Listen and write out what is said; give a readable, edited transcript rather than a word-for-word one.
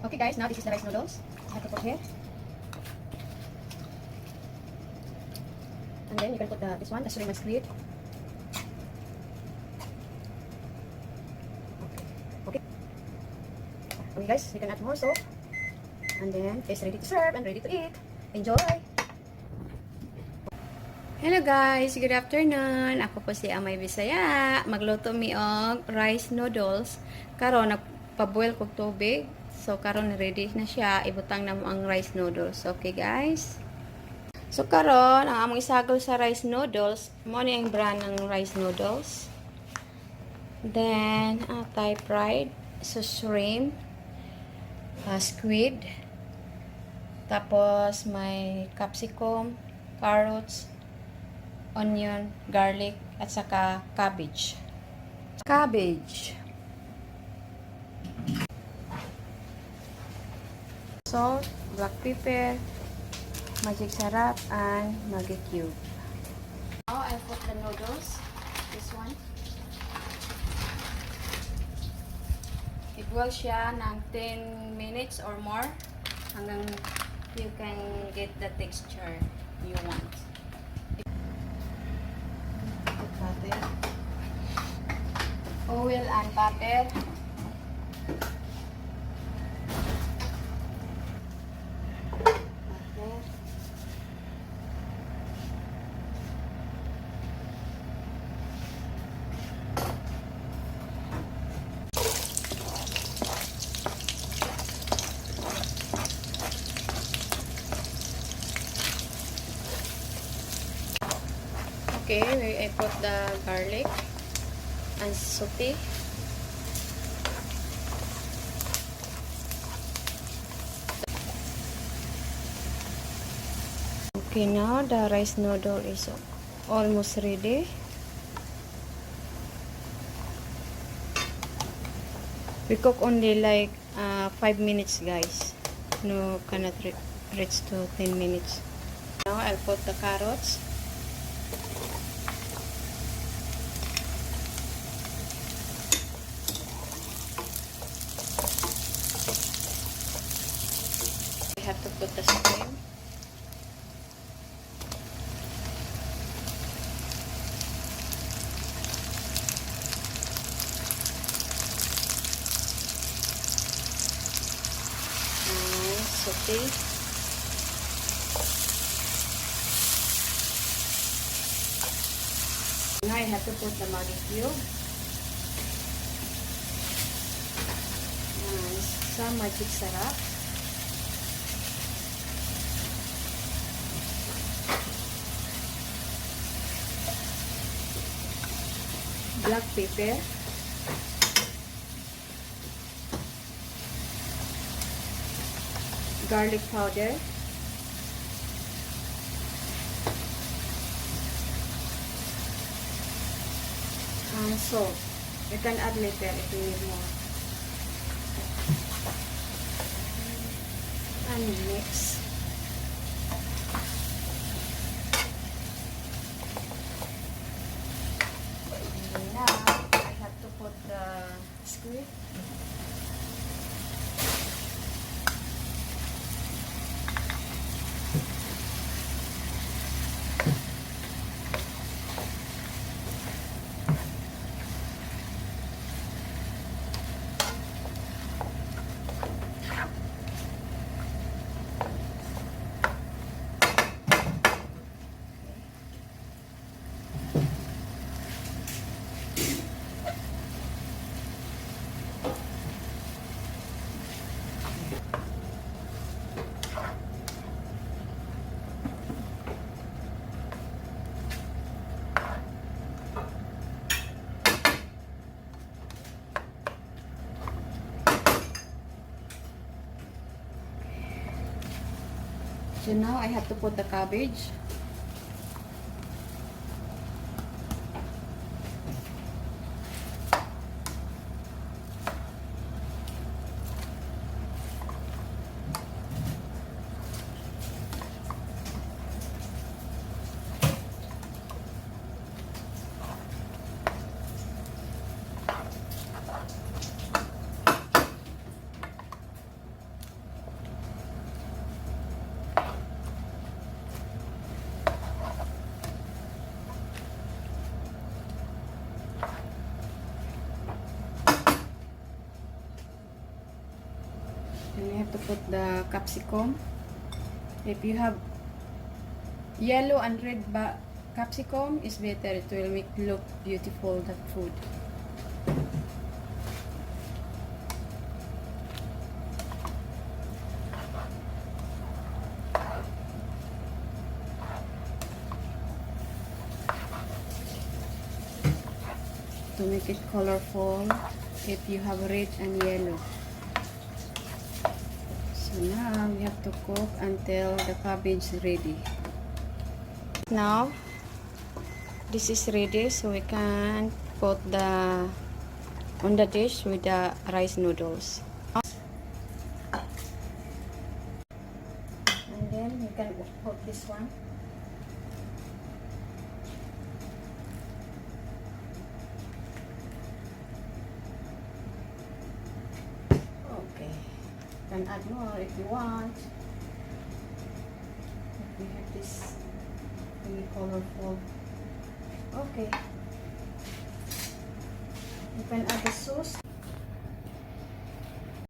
Okay guys, now this is the rice noodles. I have to put here. And then you can put this one, the shrimp and squid. Okay. Okay guys, you can add more salt. And then it's ready to serve and ready to eat. Enjoy! Hello guys, good afternoon. Ako po si Amay Bisaya. Magluto mi og rice noodles. Karon nagpa-boil kog tubig. So karon ready na siya. Ibutang na mo ang rice noodles. Okay guys? So karon ang among isagol sa rice noodles, mo ni ang brand ng rice noodles. Then Thai fried, so shrimp, squid. Tapos may capsicum, carrots, onion, garlic, at saka cabbage. Salt, black pepper, magic sarap, and Maggi cube. Now I put the noodles. This one. I-boil siya ng 10 minutes or more hanggang you can get the texture you want. Butter, oil and butter, okay, I put the garlic and saute. Okay, now the rice noodle is almost ready. We cook only like 5 minutes guys. No, cannot reach to 10 minutes. Now I'll put the carrots. We have to put the shrimp. And saute. Now I have to put the Maggi cube. And some magic sarap. Black pepper, garlic powder, and salt. You can add later if you need more. And mix. And now I have to put the squid. So now I have to put the cabbage. put the capsicum. If you have yellow and red capsicum, is better. It will make look beautiful the food. To make it colorful, if you have red and yellow. So now we have to cook until the cabbage is ready. Now this is ready, so we can put on the dish with the rice noodles. And then you can put this one. Okay, you can add more if you want. We have this really colorful. Okay, you can add the sauce.